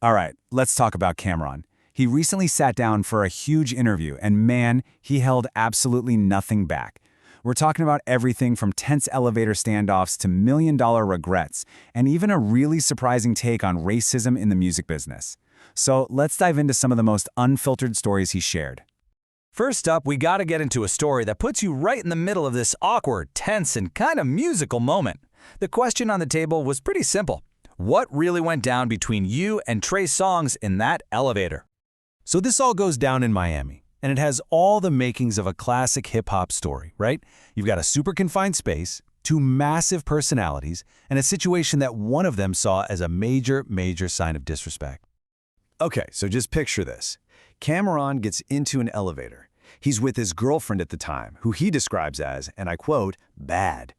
All right, let's talk about Cameron. He recently sat down for a huge interview, and man, he held absolutely nothing back. We're talking about everything from tense elevator standoffs to million-dollar regrets, and even a really surprising take on racism in the music business. So let's dive into some of the most unfiltered stories he shared. First up, we gotta get into a story that puts you right in the middle of this awkward, tense, and kind of musical moment. The question on the table was pretty simple. What really went down between you and Trey Songz in that elevator? So this all goes down in Miami, and it has all the makings of a classic hip-hop story, right? You've got a super confined space, two massive personalities, and a situation that one of them saw as a major sign of disrespect. Okay, so just picture this. Cameron gets into an elevator. He's with his girlfriend at the time, who he describes as, and I quote, bad.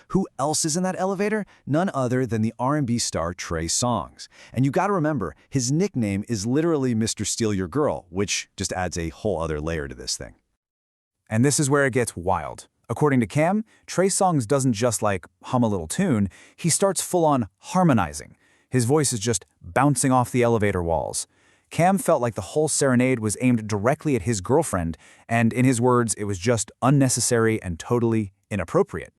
Who else is in that elevator? None other than the R&B star Trey Songz. And you gotta remember, his nickname is literally Mr. Steal Your Girl, which just adds a whole other layer to this thing. And this is where it gets wild. According to Cam, Trey Songz doesn't just hum a little tune, he starts full-on harmonizing. His voice is just bouncing off the elevator walls. Cam felt like the whole serenade was aimed directly at his girlfriend, and in his words, it was just unnecessary and totally inappropriate.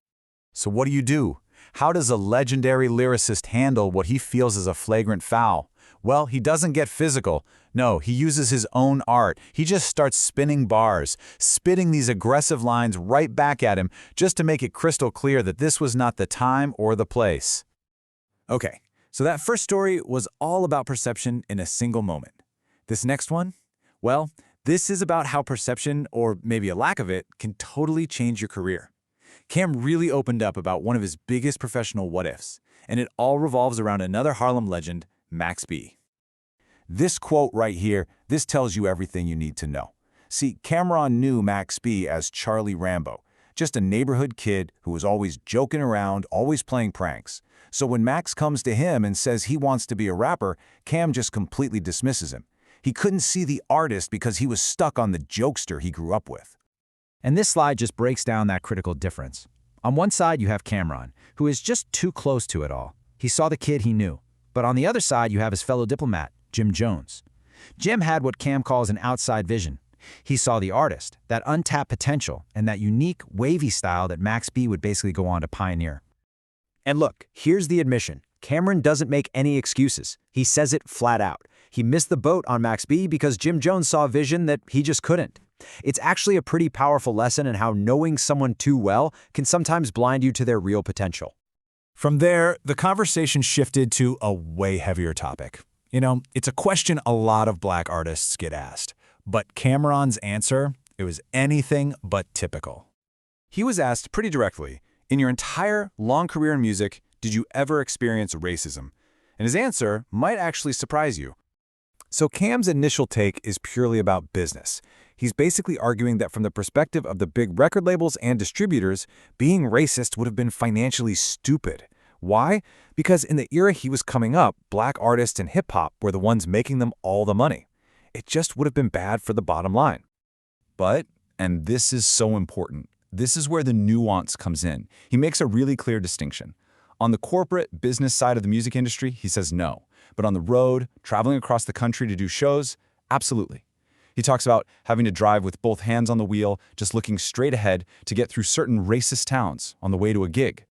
So what do? How does a legendary lyricist handle what he feels is a flagrant foul? Well, he doesn't get physical. No, he uses his own art. He just starts spinning bars, spitting these aggressive lines right back at him just to make it crystal clear that this was not the time or the place. Okay, so that first story was all about perception in a single moment. This next one? Well, this is about how perception, or maybe a lack of it, can totally change your career. Cam really opened up about one of his biggest professional what-ifs, and it all revolves around another Harlem legend, Max B. This quote right here, this tells you everything you need to know. See, Cameron knew Max B as Charlie Rambo, just a neighborhood kid who was always joking around, always playing pranks. So when Max comes to him and says he wants to be a rapper, Cam just completely dismisses him. He couldn't see the artist because he was stuck on the jokester he grew up with. And this slide just breaks down that critical difference. On one side, you have Cameron, who is just too close to it all. He saw the kid he knew. But on the other side, you have his fellow diplomat, Jim Jones. Jim had what Cam calls an outside vision. He saw the artist, that untapped potential, and that unique, wavy style that Max B would basically go on to pioneer. And look, here's the admission. Cameron doesn't make any excuses. He says it flat out. He missed the boat on Max B because Jim Jones saw a vision that he just couldn't. It's actually a pretty powerful lesson in how knowing someone too well can sometimes blind you to their real potential. From there, the conversation shifted to a way heavier topic. You know, it's a question a lot of black artists get asked. But Cameron's answer, it was anything but typical. He was asked pretty directly, in your entire long career in music, did you ever experience racism? And his answer might actually surprise you. So Cam's initial take is purely about business. He's basically arguing that from the perspective of the big record labels and distributors, being racist would have been financially stupid. Why? Because in the era he was coming up, black artists and hip-hop were the ones making them all the money. It just would have been bad for the bottom line. But, and this is so important, this is where the nuance comes in. He makes a really clear distinction. On the corporate business side of the music industry, he says no. But on the road, traveling across the country to do shows, absolutely. He talks about having to drive with both hands on the wheel, just looking straight ahead to get through certain racist towns on the way to a gig.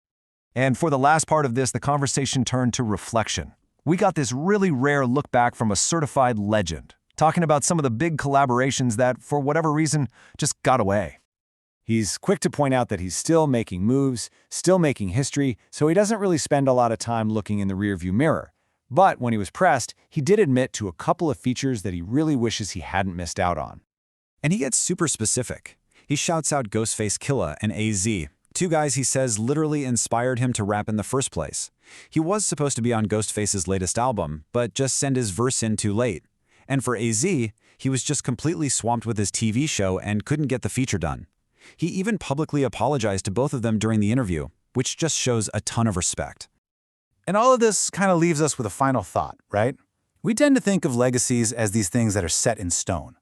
And for the last part of this, the conversation turned to reflection. We got this really rare look back from a certified legend, talking about some of the big collaborations that, for whatever reason, just got away. He's quick to point out that he's still making moves, still making history, so he doesn't really spend a lot of time looking in the rearview mirror. But when he was pressed, he did admit to a couple of features that he really wishes he hadn't missed out on. And he gets super specific. He shouts out Ghostface Killah and AZ, two guys he says literally inspired him to rap in the first place. He was supposed to be on Ghostface's latest album, but just sent his verse in too late. And for AZ, he was just completely swamped with his TV show and couldn't get the feature done. He even publicly apologized to both of them during the interview, which just shows a ton of respect. And all of this kind of leaves us with a final thought, right? We tend to think of legacies as these things that are set in stone.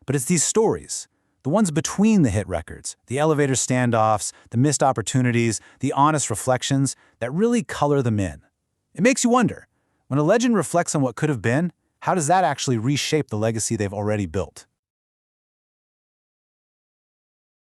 But it's these stories, the ones between the hit records, the elevator standoffs, the missed opportunities, the honest reflections that really color them in. It makes you wonder, when a legend reflects on what could have been, how does that actually reshape the legacy they've already built?